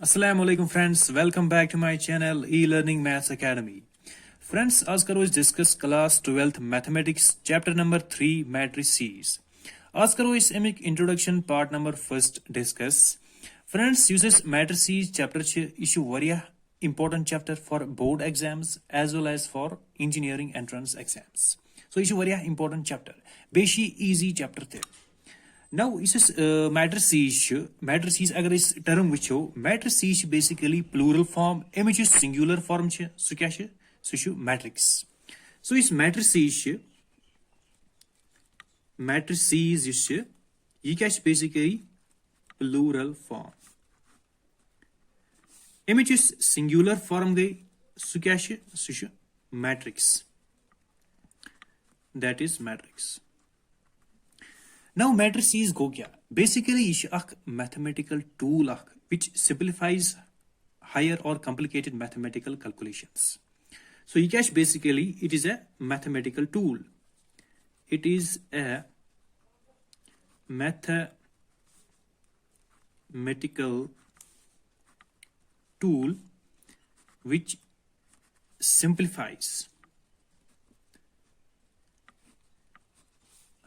Assalamu alaikum friends, welcome back to my channel E-Learning Maths Academy. Friends, आज करो इस discuss class 12th mathematics chapter number 3 matrices. आज करो इस अमिक introduction part number first discuss. Friends, यूज matrices chapter इशू वारिया important chapter for board exams as well as for engineering entrance exams. So इशू वारिया important chapter. बेशी easy chapter थे. Now, this is matrices. Matrices, अगर इस term विचो, matrices basically plural form. Image singular form छे, सो क्या छे? सो छे matrix. So इस matrices इस छे, ये क्या छे basically plural form. Image singular form गई, सो क्या छे? सो छे matrix. That is matrix. Now matrices go kya? Basically is a mathematical tool which simplifies higher or complicated mathematical calculations. So Ekash basically it is a mathematical tool. It is a mathematical tool which simplifies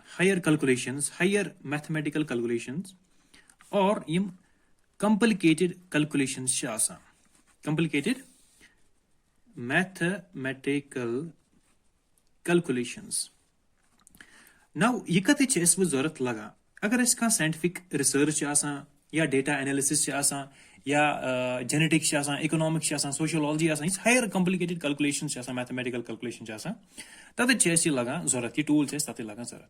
higher calculations, higher mathematical calculations, or complicated calculations shasa. Complicated mathematical calculations. Now, ये कते चीज़ वो ज़रूरत लगा. अगर इसका scientific research आसा, या data analysis आसा, या genetics आसा, economics आसा, sociology आसा, इस higher complicated calculations आसा, mathematical calculations आसा. तब चीज़ लगा ज़रूरत ये टूल चीज़ तब लगा ज़रूरत.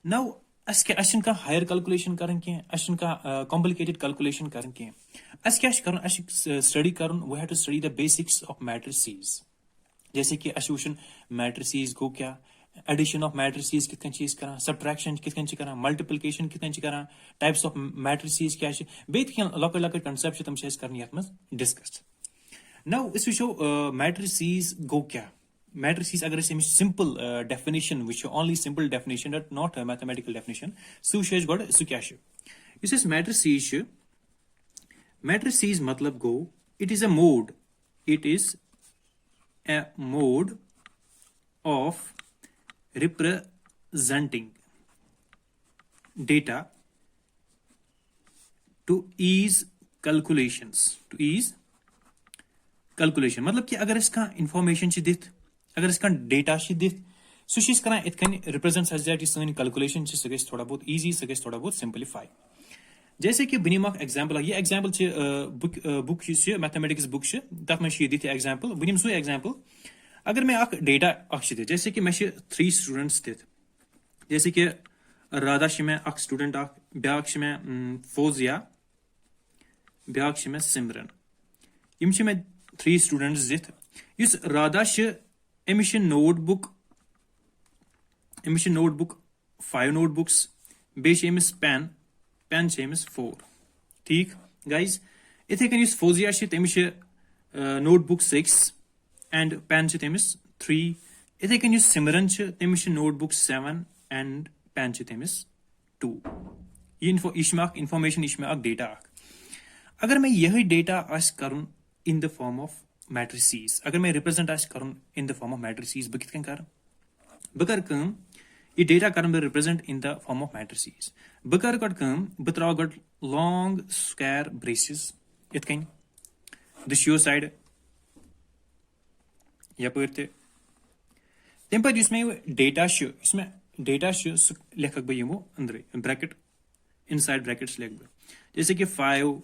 Now अशन का हायर कैलकुलेशन करन के अशन का कॉम्प्लिकेटेड कैलकुलेशन करन के अस क्या करन अश स्टडी करन we have to study the basics of matrices. जैसे कि अशुशन मैट्रिसेस गो क्या, एडिशन ऑफ मैट्रिसेस कितन चीज करा, सब्ट्रैक्शन कितन चीज करा, मल्टीप्लिकेशन कितन चीज करा, टाइप्स ऑफ मैट्रिसेस क्या छे, बेत के लॉकल कांसेप्ट तम चीज करन यात में डिस्कस. नाउ इस विशो मैट्रिसेस गो क्या. Matrices अगर इसे simple definition which only simple definition that not a mathematical definition so शेज गॉड सो क्या शे इस matrices मतलब गो it is a mode of representing data to ease calculations मतलब कि अगर इसका information ची दित अगर इसका डेटा शी दित सो शी करा इतकन रिप्रेजेंट सच दैट इस कैलकुलेशन छि सगेस थोड़ा बहुत इजी सगेस थोड़ा बहुत सिंपलीफाई. जैसे कि बिनिम अख एग्जांपल ये एग्जांपल छि बुक छि मैथमेटिक्स बुक छि तत में छि दित एग्जांपल बिनिम सो एग्जांपल अगर मैं अख डेटा अख छि जैसे कि मैं छि 3 स्टूडेंट्स दित. जैसे कि राधा छि मैं अख स्टूडेंट अख ब्याक छि मैं फौजिया ब्याक छि मैं सिमरन यम छि मैं 3 स्टूडेंट्स दित. इस राधा छि एमिश नोटबुक 5 नोटबुक्स बेश एमिस पेन 4. ठीक गाइस इथे कन इस फौजिया छि तमिश नोटबुक 6 एंड पेन छि तमिस 3. इथे कन इस सिमरन छि तमिश नोटबुक 7 एंड पेन छि तमिस 2. ये इंफॉर्मेशन इशमा डेटा. अगर मैं यही डेटा आस करूं इन द फॉर्म ऑफ matrices अगर मैं रिप्रेजेंट आस करूं इन द फॉर्म ऑफ matrices बह कितकन कर बह कर कम ये डेटा करन बह represent in the form of matrices बह कर गड कम बह त्राव गड लॉन्ग स्क्वायर ब्रेसेस इतकन दिस साइड यपर ते तम पर इसमें डेटा इसमें डेटा लिखक बह यमो अंदर ब्रैकेट इनसाइड ब्रैकेट्स लिख बह जैसे कि 5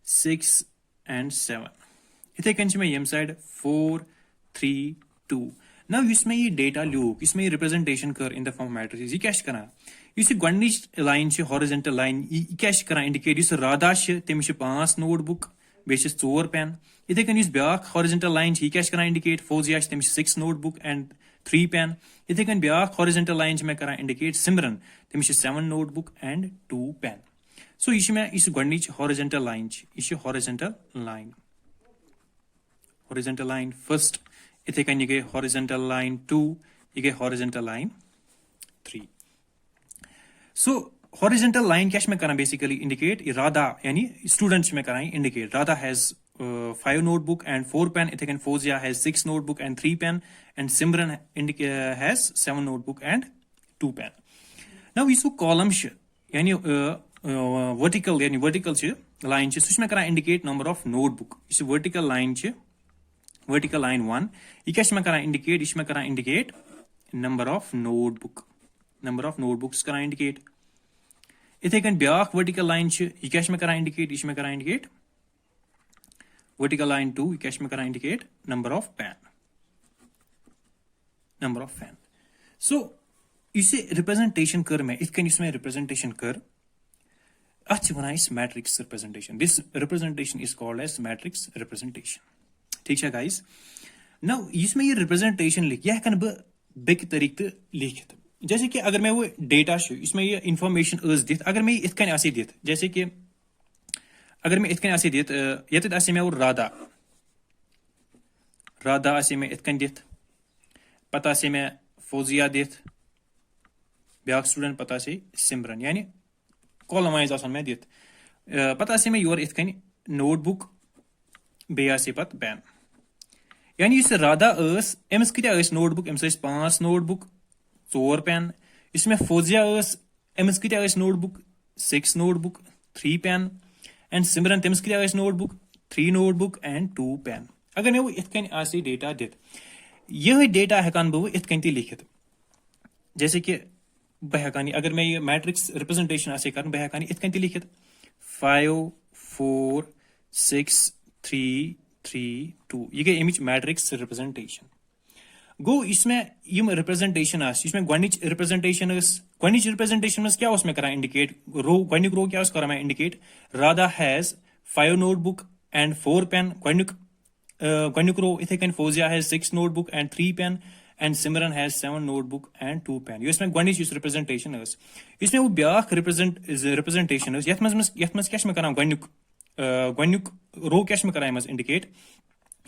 6 एंड 7. इथे कन मैं यम साइड 4 3 2. नाउ इसमें ये डेटा लूक इसमें रिप्रेजेंटेशन कर इन द फॉर्म मैट्रिसेस ये क्या करा इस गॉडनिच लाइन हॉरिजॉन्टल लाइन ये क्या करा इंडिकेट इस राधा तमिस 5 नोटबुक बेस 4 पेन. इथे कन ब्याक हॉरिजॉन्टल लाइन ये क्या करा इंडिकेट फौजिया तमिस 6 नोटबुक एंड 3 पेन. इथे कन ब्याक हॉरिजॉन्टल लाइन मैं करा इंडिकेट सिमरन तमिस 7 नोटबुक एंड 2 पेन. सो ये इस गॉडनिच हॉरिजॉन्टल लाइन यह horizontal line first इथे कन ये गए horizontal line 2 ये गए horizontal line 3. So horizontal line क्या मैं करा basically indicate Radha यानी student मैं करा indicate Radha has 5 notebook and 4 pen. इथे कन Fozia has 6 notebook and 3 pen, and Simran has 7 notebook and 2 pen. Now इसको column श यानी vertical यानी vertical श line श सुश में करा indicate number of notebook. इस vertical line श vertical line 1 ये क्या मैं करा indicate इस में करा indicate number of notebooks करा indicate. इथे कन ब्याख vertical line श ये क्या मैं करा indicate इस में करा indicate vertical line 2 ये क्या मैं करा indicate number of pen. So इसे representation कर मैं इतकन इसमें representation कर अच्छी बनाई इस matrix representation. This representation is called as matrix representation. ठीक है guys. Now इसमें ये representation लिख यह कन बेक तरीके लिखित जैसे कि अगर मैं वो डेटा शो इसमें ये इंफॉर्मेशन अर्ज दित अगर मैं इतकन ऐसे दित जैसे कि अगर मैं इतकन ऐसे दित यत ऐसे मैं वो राधा ऐसे मैं इतकन दित पता से मैं फोजिया दित ब्याक स्टूडेंट पता से सिमरन यानी कॉलम वाइज आसान मैं दित पता से मैं योर इतकन नोटबुक बेया से पत बैन यानी इस राधा अस एमस किया अस नोटबुक एमस 5 नोटबुक 4 पेन इसमें फोजिया अस एमस किया अस नोटबुक 6 नोटबुक 3 पेन एंड सिमरन तेमस किया अस नोटबुक 3 नोटबुक एंड 2 पेन अगर मैं वो इतकन आसी डेटा दित यह डेटा हेकान बो इतकन ती लिखित जैसे कि बहकानी अगर मैं ये मैट्रिक्स रिप्रेजेंटेशन आसे कर बहकानी इतकन ती लिखित 5 4 6 3 3 2 ये गई इमेज मैट्रिक्स रिप्रेजेंटेशन गो इसमें यम रिप्रेजेंटेशन इसमें गणित रिप्रेजेंटेशन में क्या उसमें करा इंडिकेट रो गणित रो क्या करा मैं indicate Radha has 5 notebook and 4 pen गणित रो इथे कन Fozia has 6 notebook and 3 pen and Simran has 7 notebook and 2 pen ये इसमें गणित रिप्रेजेंटेशन इसमें वो ब्याख रिप्रेजेंटेशन यथ मज क्या मैं करा गणित रो क्या मैं करा इंडिकेट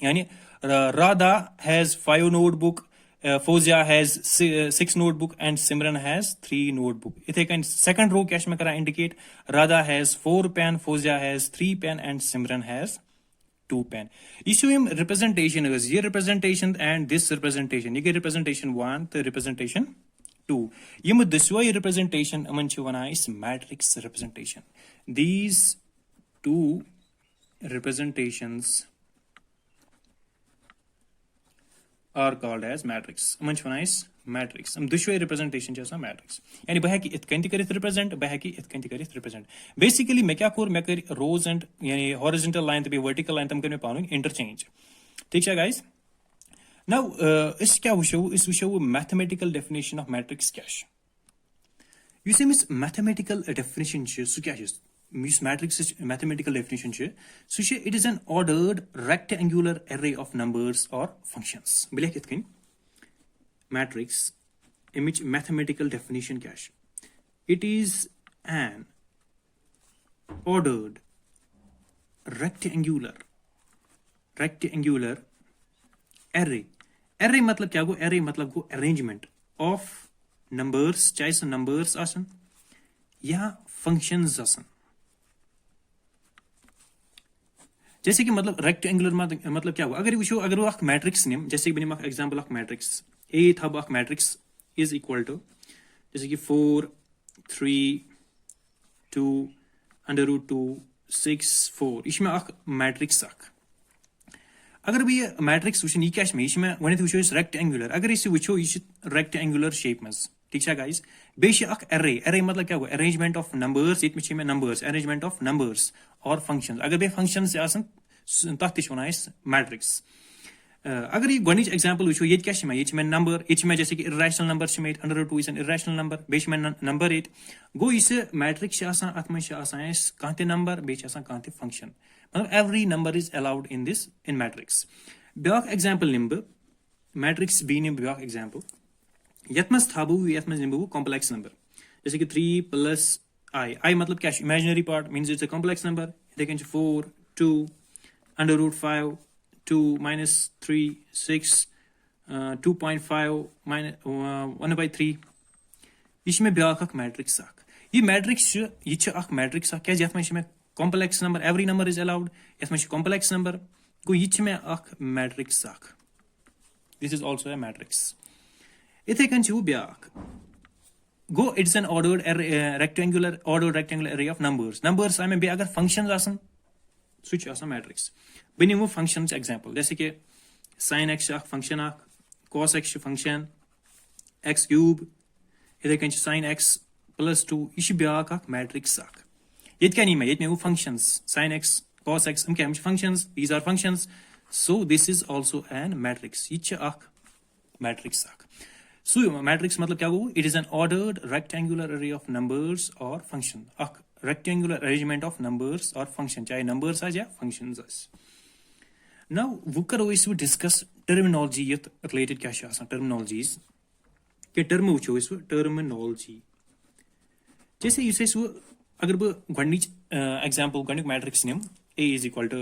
यानी Radha has 5 notebook, Fozia has 6 notebook, and Simran has 3 notebook. इथे कन second row क्या में करा indicate Radha has 4 pen, Fozia has 3 pen, and Simran has 2 pen. Issue representation is ये representation and this representation. ये representation 1 तो representation 2. ये दुसवा representation अमन च वना इस matrix representation. These two representations are called as matrix. अमन वना matrix. हम दुश्वे representation जैसा matrix. यानी बह की इतकन ती करित represent बह की इतकन ती करित represent. Basically मैं क्या कोर मैं कर rows and यानी horizontal line तो भी vertical line तम कर मैं पाऊँ interchange. ठीक है guys? Now इस क्या वुशो mathematical definition of matrix क्या है? You see miss mathematical definition छ सु क्या है? Miss matrix mathematical definition छ सु छ it is an ordered rectangular array of numbers or functions. बिले कितकिन matrix image mathematical definition क्या है? It is an ordered rectangular array. Array मतलब क्या गो? Array मतलब गो arrangement of numbers, चाहे सो numbers आसन या functions आसन. जैसे कि मतलब रेक्टेंगुलर मतलब क्या हुआ? अगर वो अगर वो मैट्रिक्स निम जैसे कि बनी एग्जांपल ऑफ मैट्रिक्स ए था बक मैट्रिक्स इज इक्वल टू जैसे कि 4 3 2 √2 6 4 इसमें अख मैट्रिक्स अख अगर भी ये मैट्रिक्स वुचन ये क्या में इसमें वनित वुचो इस रेक्टेंगुलर अगर इसे वुचो इस रेक्टेंगुलर शेप में ठीक है गाइस बेशे अख array मतलब क्या हुआ? अरेंजमेंट ऑफ नंबर्स इट में नंबर्स अरेंजमेंट ऑफ नंबर्स और फंक्शंस अगर बे फंक्शंस आसन तथ वन मैट्रिक्स अगर ये गणित एग्जांपल वुचो ये क्या में ये नंबर ये में जैसे कि इरेशनल नंबर में √2 इज एन इरेशनल नंबर बे नंबर 8 गो इस मैट्रिक्स अत में कह नंबर बे कह फंक्शन मतलब every number is allowed in this in matrix back example निम बह मैट्रिक्स बी निम ब्याक एग्जांपल यथ मज था यथ मज निम कॉम्प्लेक्स नंबर जैसे कि 3 + I मतलब क्या imaginary part means it's a complex number देखें 4 2 √5 2 -3 6 2.5 -1/3 इसमें ब्याक मैट्रिक्स ये मैट्रिक्स मैट्रिक्स क्या में complex number every number is allowed ये कॉम्प्लेक्स नंबर गो ये में matrix this is also a matrix इथे कन ब्या go it's an ordered rectangular array of numbers में अगर फंक्शंस आसन सह मैट्रिक्स बह निमो फंक्शन एग्जांपल जैसे कि sin x function cos x function x cube इथे कन sin x plus 2 यह ब्या मैट्रिक्स ये क्या नहीं ये functions sin x cos x क्या functions these are functions so this is also an matrix ये matrix so matrix मतलब क्या गो it is an ordered rectangular array of numbers or function rectangular arrangement of numbers or function चाहे numbers या functions now वो करो इस discuss terminology ये related क्या terminologies के term वो terminology जैसे इसे अगर बह एग्जांपल गो मैट्रिक्स निम A is equal to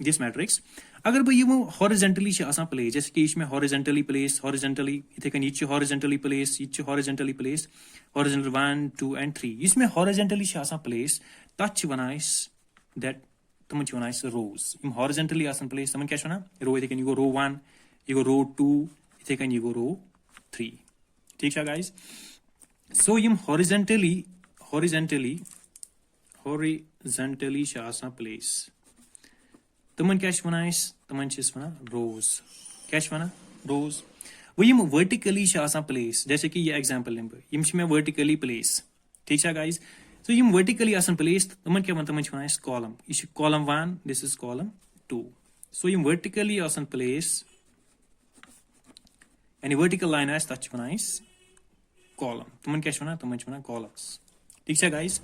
this matrix अगर बह यमो हॉरिजॉन्टली प्लेस जैसे कि इसमें हॉरिजॉन्टली प्लेस हॉरिजॉन्टली इथे कन ये हॉरिजॉन्टली प्लेस ये हॉरिजॉन्टली प्लेस हॉरिजॉन्टल 1 2 and 3 इसमें हॉरिजॉन्टली प्लेस तथ वन दैट तमन वन रोज यम हॉरिजॉन्टली प्लेस तमन क्या रो इथे कन ये गो रो 1 ये गो रो 2 इथे कन ये गो रो 3 ठीक है गाइस सो यम हॉरिजॉन्टली प्लेस तमन क्या तमन रोज क्या रोज वो यम वर्टिकली प्लेस जैसे कि ये एग्जांपल निम यम वर्टिकली प्लेस ठीक है गाइस सो यम वर्टिकली प्लेस तमन क्या तमन कॉलम यह column 1 this is column 2 so यम वर्टिकली प्लेस यानी वर्टिकल लाइन तथ कॉलम तमन क्या तमन कॉलम्स ठीक है गाइस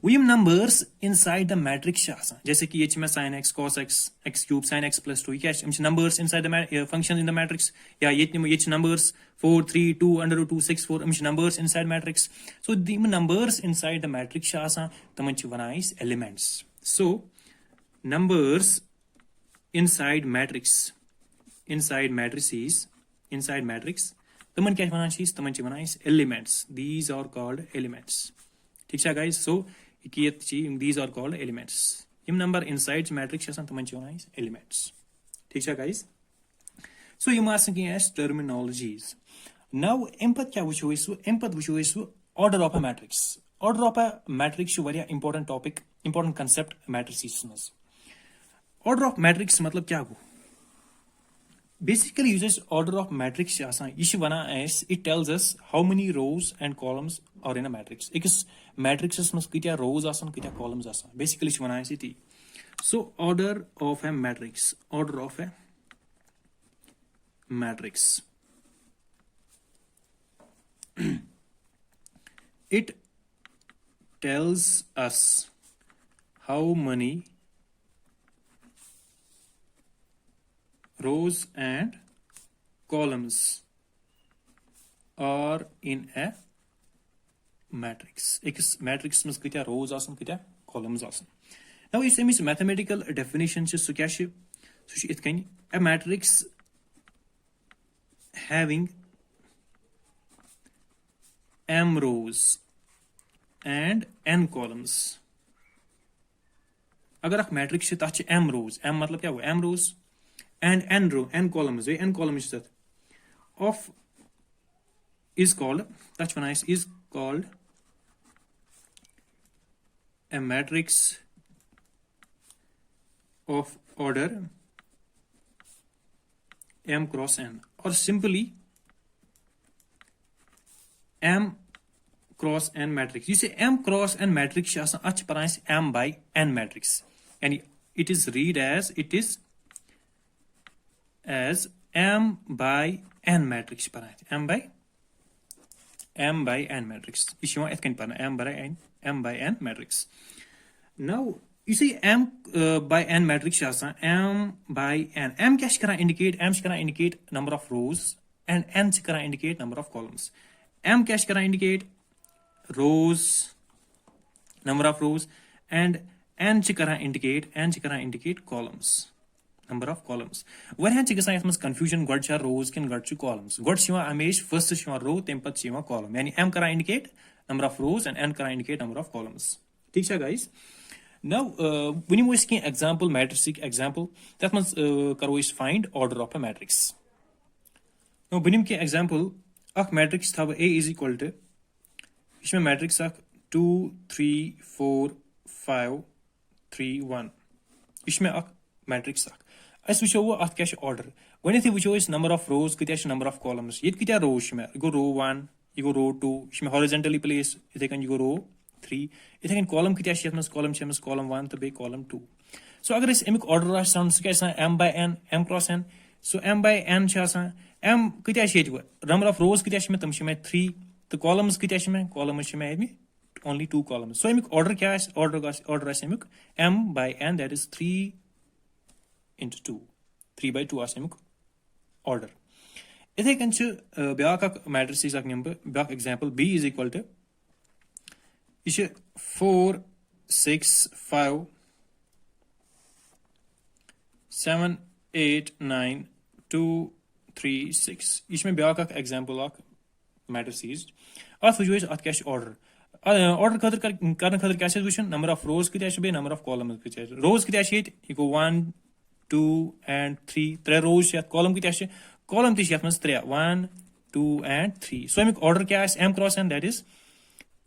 वो यम नंबर्स इनसाइड द मैट्रिक्स जैसे कि ये sin x cos x x cube sin x plus 2 क्या numbers inside the function in the matrix या ये numbers 4 3 2 under 2 6 4 numbers inside matrix so यम नंबर्स इनसाइड द मैट्रिक्स तमन वन elements so numbers inside matrix inside matrices inside matrix तमन क्या तमन वन elements these are called elements ठीक है guys so these are called elements यम नंबर इनसाइड मैट्रिक्स तमन वन एलिमेंट्स ठीक है गाइस सो यम टर्मिनोलॉजीज नाउ अम पत क्या वो order of a matrix order of a matrix important topic important concept matrices मज ऑर्डर ऑफ मैट्रिक्स मतलब क्या गो basically uses order of matrix it tells us how many rows and columns are in a matrix ekis matrices mas kitya rows kitya columns basically iti so order of a matrix it tells us how many rows and columns are in a matrix ekis matrix mas kitya rows kitya columns now is emis mathematical definition so kya it can a matrix having m rows and n columns agar ak matrix tach m rows m matlab kya hua m rows and n columns of is called a matrix of order m cross n or simply m cross n matrix you say m cross n matrix m by n matrix and it is read as m by n matrix m by n matrix m by n matrix now you see m by n matrix m by n m kya indicate number of rows and n indicate number of columns m kya indicate rows number of rows and n indicate columns number of columns where gans confusion god rows kin god columns god hamish first row tem pat column yani m indicate number of rows and n करा indicate number of columns. ठीक है guys? Now when you see example matrix example that means करो is find order of a matrix. Now when you example अक matrix था A is equal to इसमें matrix अक 2 3 4 5 3 1 इसमें अक matrix अक अस वुचो वो अत क्या order गोनेथि वुचो इस number of rows कितना number of columns ये कितना rows में गो row 1 ये गो row 2 इसमें horizontally place इधर कन ये गो row 3 इधर कन column कितना शे column 1 तो बे column 2 so अगर इस एमिक order आस साउंड से क्या m by n m cross n so m by n छे आसान m कितना शे number of rows कितना शे में तम शे में 3 तो columns कितना शे में column शे में only 2 columns so एमिक order क्या है order us एमिक m by n that is 3 into 2 3 by 2 us एमिक order इधर कन छे ब्याक अक matrices अक number back example b is equal to इसे 4 6 5 7 8 9 2 3 6 इसमें ब्याक अक example अक matrices अत वुचो अत क्या order order खतर करन खतर क्या छे वुचन number of rows कितना छे बे number of columns कितना छे rows कितना छे ये गो 1 2 and 3 3 rows छे column कितना छे column ती छे यत मस 3 1 2 and 3 so एमिक order क्या है m cross n that is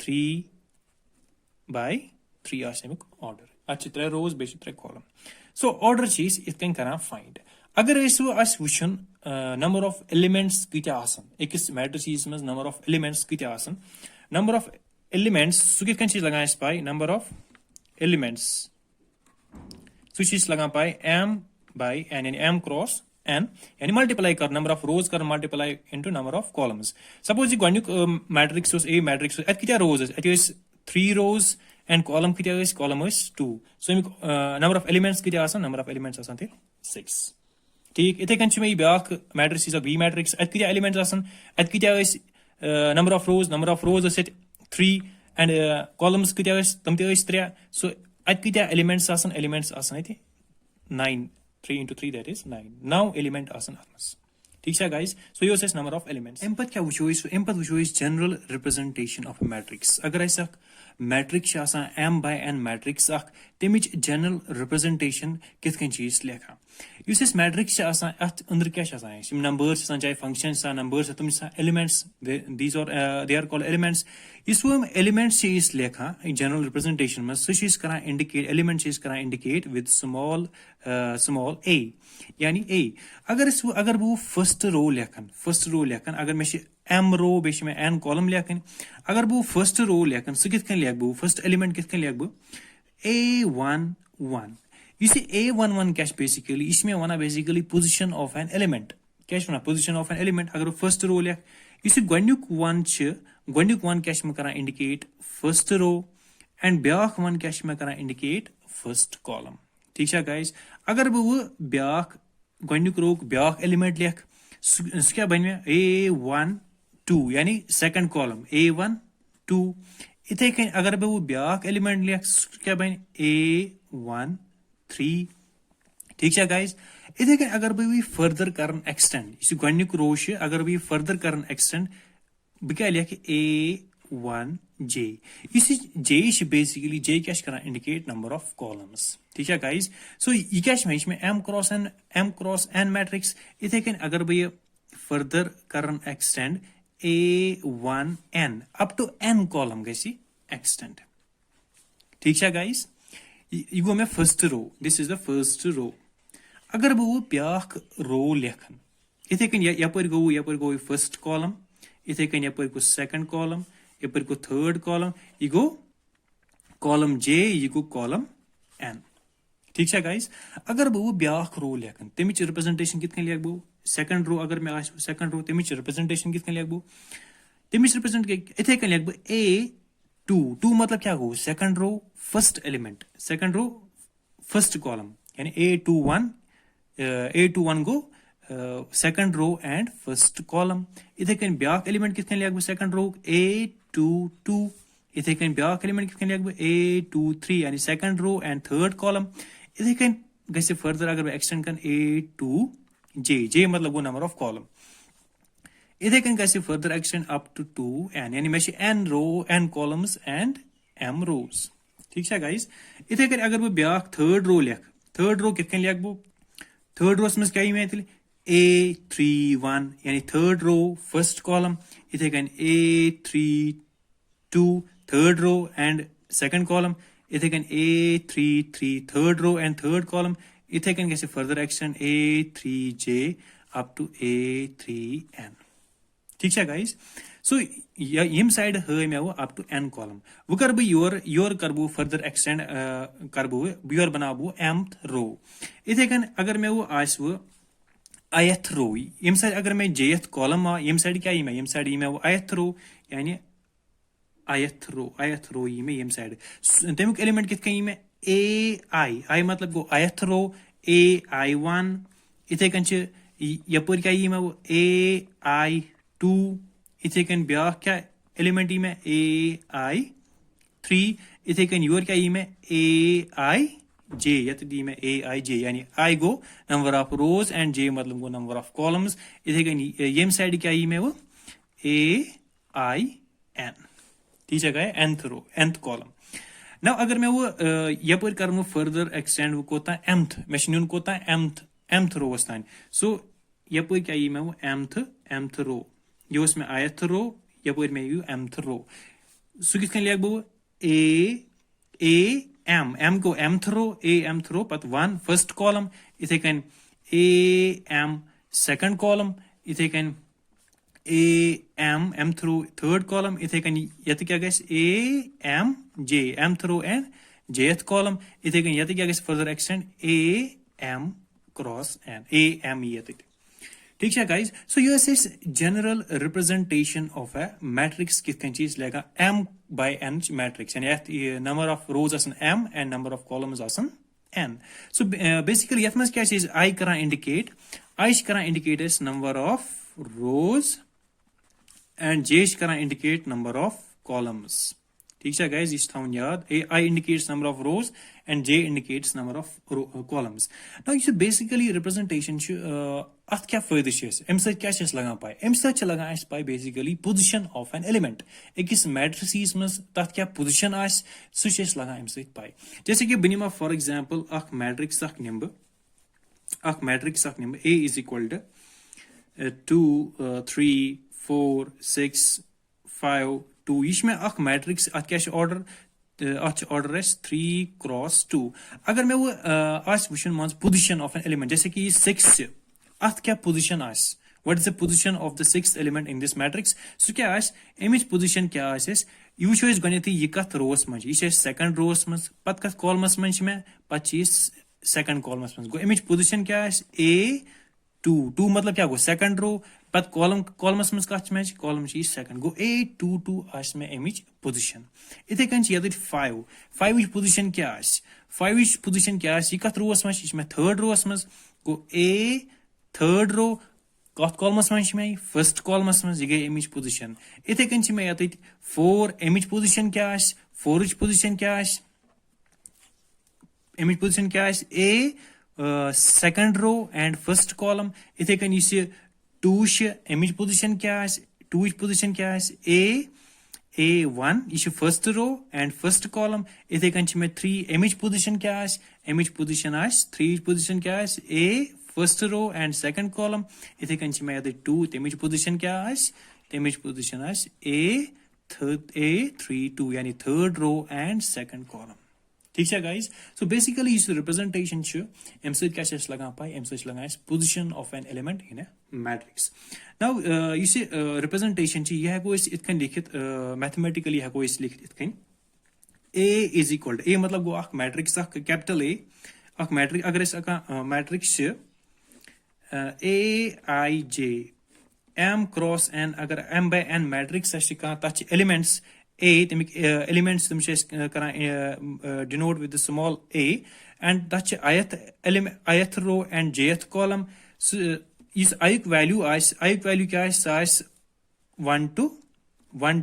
3 by 3 us एमिक order अच्छे 3 rows बे 3 column so order चीज इत कन करा find अगर ऐसो अस वुचन number of elements कितना आसन एकस matrices में number of elements कितना आसन number of elements सो कित कन चीज लगा इस पाई number of elements सो चीज लगा पाई m by n यानी m cross n यानी multiply कर number of rows कर multiply into number of columns suppose you matrix was a matrix at कितना rows it is 3 rows and column कितना is column is 2 so number of elements कितना आसन number of elements आसन थे 6 ठीक इथे कन में back matrix is a b matrix at कितना elements आसन at कितना is number of rows is 3 and columns कितना is तम ते is 3 so at कितना elements आसन थे 9 3 into 3 that is 9 now element आसन आत्मस ठीक है guys so yo says number of elements एम्पथ क्या वुचो इस general representation of a matrix अगर ऐसा matrix आसान m by n matrix अख तमिच general representation कित कन चीज लेखा युस इस matrix आसान अत अंदर क्या आसान है numbers आसान चाहे functions आसान numbers तुम elements these are they are called elements इस वो elements चीज लेखा general representation में so चीज करा indicate element चीज करा indicate with small a यानी a अगर वो first row लेखन अगर मैं m row बेश में n column लेखन अगर वो first row लेखन सो कित कन लेख बो first element कित कन लेख बो a11 you see a11 क्या basically इसमें वना basically position of an element क्या वना position of an element अगर वो first row लेख you see गोन्युक 1 क्या में करा indicate first row and ब्याख 1 क्या में करा indicate first column ठीक है guys अगर वो ब्याख गोन्युक रो ब्याख element लेख क्या बन में a1 2 यानी second column a1 2 इथे कहीं अगर वो ब्याख element लेख क्या बन a1 3 ठीक है guys इथे कहीं अगर वो further करन extend इस गोन्युक रो से अगर वो further करन extend क्या लेख a1 j इसी j is basically j क्या करा indicate number of columns ठीक है guys so ये क्या है इसमें m cross n matrix इथे कहीं अगर वो further Karan extend a1n up to n column गैसी extend ठीक है guys ये गो में first row this is the first row अगर वो ब्याख row लेखन इथे कहीं यपर गो first column इथे कहीं यपर को second column यपर को third column ये गो column j ये गो column n ठीक है guys अगर वो ब्याख row लेखन तमिच representation कितने लेख बो second row अगर मैं आज second row तमिच representation कितने लेख बो तमिच represent इथे कहीं लेख बो a2 मतलब क्या हो second row first element second row first column यानी a21 go second row and first column इथे कहीं ब्याख element कितने लेख बो second row a22 इथे कहीं ब्याख element कितने लेख बो a23 यानी second row and third column इथे कहीं गैसे further अगर extend कर a2j मतलब वो number of column इथे कन गैसे further extend up to 2n यानी मेरे n row n columns and m rows ठीक है guys इथे कन अगर मैं ब्याख third row लिख third row कितने लिख बो third row में क्या ही मैं इतने A31 यानी third row first column इथे कन A32 third row and second column इथे कन A33 third row and third column इथे कन गैसे further extend A3j up to A3n ठीक है गाइस सो यम साइड है मे अप टू n कॉलम वो कर योर कर बो फर्दर एक्सटेंड कर बो योर बना बो mth रो इथे कन अगर मे वो आस वो ith रो यम साइड अगर मैं jth कॉलम यम साइड क्या ही मैं यम साइड मैं वो ith रो यानी ith रो ये में यम साइड तमुक एलिमेंट कित कहीं में ai मतलब गो ith रो ai1 इथे कन यपर क्या ही मैं वो ai2 इथे कन ब्या क्या एलिमेंट में ai3 इथे कन योर क्या में aij यत दी में aij यानी I go number of rows and j मतलब गो नंबर ऑफ कॉलम्स इथे कन यम साइड क्या में वो ain ठीक है गए nth कॉलम नाउ अगर मैं वो यपर कर फर्दर एक्सटेंड वो कोता mth मैं कोता mth रो वस्तान सो यपर क्या मैं वो mth रो यो में ith रो यपर में यू mth रो सो किस लिख बो m को mth रो पत 1 फर्स्ट कॉलम इथे कन am सेकंड कॉलम इथे कन mth रो थर्ड कॉलम इथे कन यत क्या गस mth row and jth column इथे कन यत क्या गस further extend am cross n am यत ठीक है गाइस सो ये is general representation of a matrix कितन चीज लेगा m by n मैट्रिक्स यानी नंबर ऑफ रोज आसन m and number of columns आसन n सो बेसिकली यत मस क्या चीज I करा इंडिकेट I करा indicate is number of rows and j करा इंडिकेट नंबर ऑफ कॉलम्स ठीक है गाइस इस थाउन याद I indicates number of rows and j indicates number of columns now you basically representation अत क्या फायदे अम क्या लगा पाए अम लगा पाए basically position of an element अकिस मैट्रिसेस मज तथ क्या पोजिशन सह लगा अम पाए जैसे कि बह फॉर एग्जांपल मैट्रिक्स निम A is equal to 2 3 4 6 5 2 यह मैट्रिक्स अत क्या ऑर्डर 3 क्रॉस 2 अगर मैं वो वुचन मान पोजिशन ऑफ एन एलिमेंट जैसे कि 6 अत क्या position what is the position of the 6th element in this matrix so क्या अमिच पोजिशन क्या यह वो गो यह कत रोस मज यह सेकंड रोस मज पत कत कॉलमस मज में पत सेकंड कॉलमस मज गो अमिच पोजिशन क्या A2 मतलब क्या गो सेकंड रो पत कॉलमस मज कत कॉलम सेकंड गो A22 में अमिच पोजिशन इथे कन 5 पोजिशन क्या 5 पोजिशन क्या यह कत रोस मज यह थर्ड रोस मज गो A थर्ड रो कत कॉलमस मज में फर्स्ट कॉलमस मज यह गई अमिच पोजिशन इथे कन मैं ये 4 अमिच पोजिशन क्या 4 पोजिशन क्या अमिच पोजिशन क्या A second row and first column इथे कन 2 अमिच पोजिशन क्या 2 पोजिशन क्या A1 यह first row and first column इथे कन मैं 3 अमिच पोजिशन क्या अमिच पोजिशन 3 पोजिशन क्या A first row and second column इथे कन मैं 2 तमिच पोजिशन क्या तमिच पोजिशन A32 यानी third row and second column ठीक है गाइस सो बेसिकली इस रिप्रेजेंटेशन अम क्या लगा पाए अम लगा position of an element in a matrix now इस रिप्रेजेंटेशन यह हेको इतकन लिखित मैथमेटिकली हेको लिखित इतकन A is equal to A मतलब गो मैट्रिक्स कैपिटल A मैट्रिक्स अगर matrix Aij m cross n अगर m by n मैट्रिक्स तथ एलिमेंट्स A तमिक एलिमेंट्स तम कर denote with small a and तथ ith row and jth column इस आयुक वैल्यू क्या 1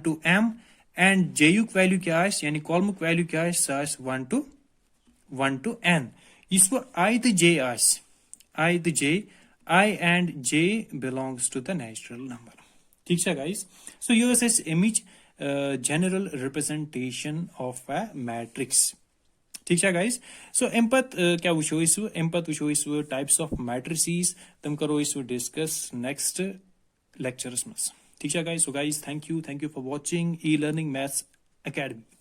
to m एंड j युक वैल्यू क्या यानी कॉलमुक वैल्यू क्या 1 to n इस I तो j I and j belongs to the natural number ठीक है guys. So ये ٲس एमिच general representation of a matrix. ठीक है guys. So अम पत क्या वुचो इस अम पत वुचो इस types of matrices तम करो इस discuss next lectures में. ठीक है guys. So guys, thank you for watching e-learning maths academy.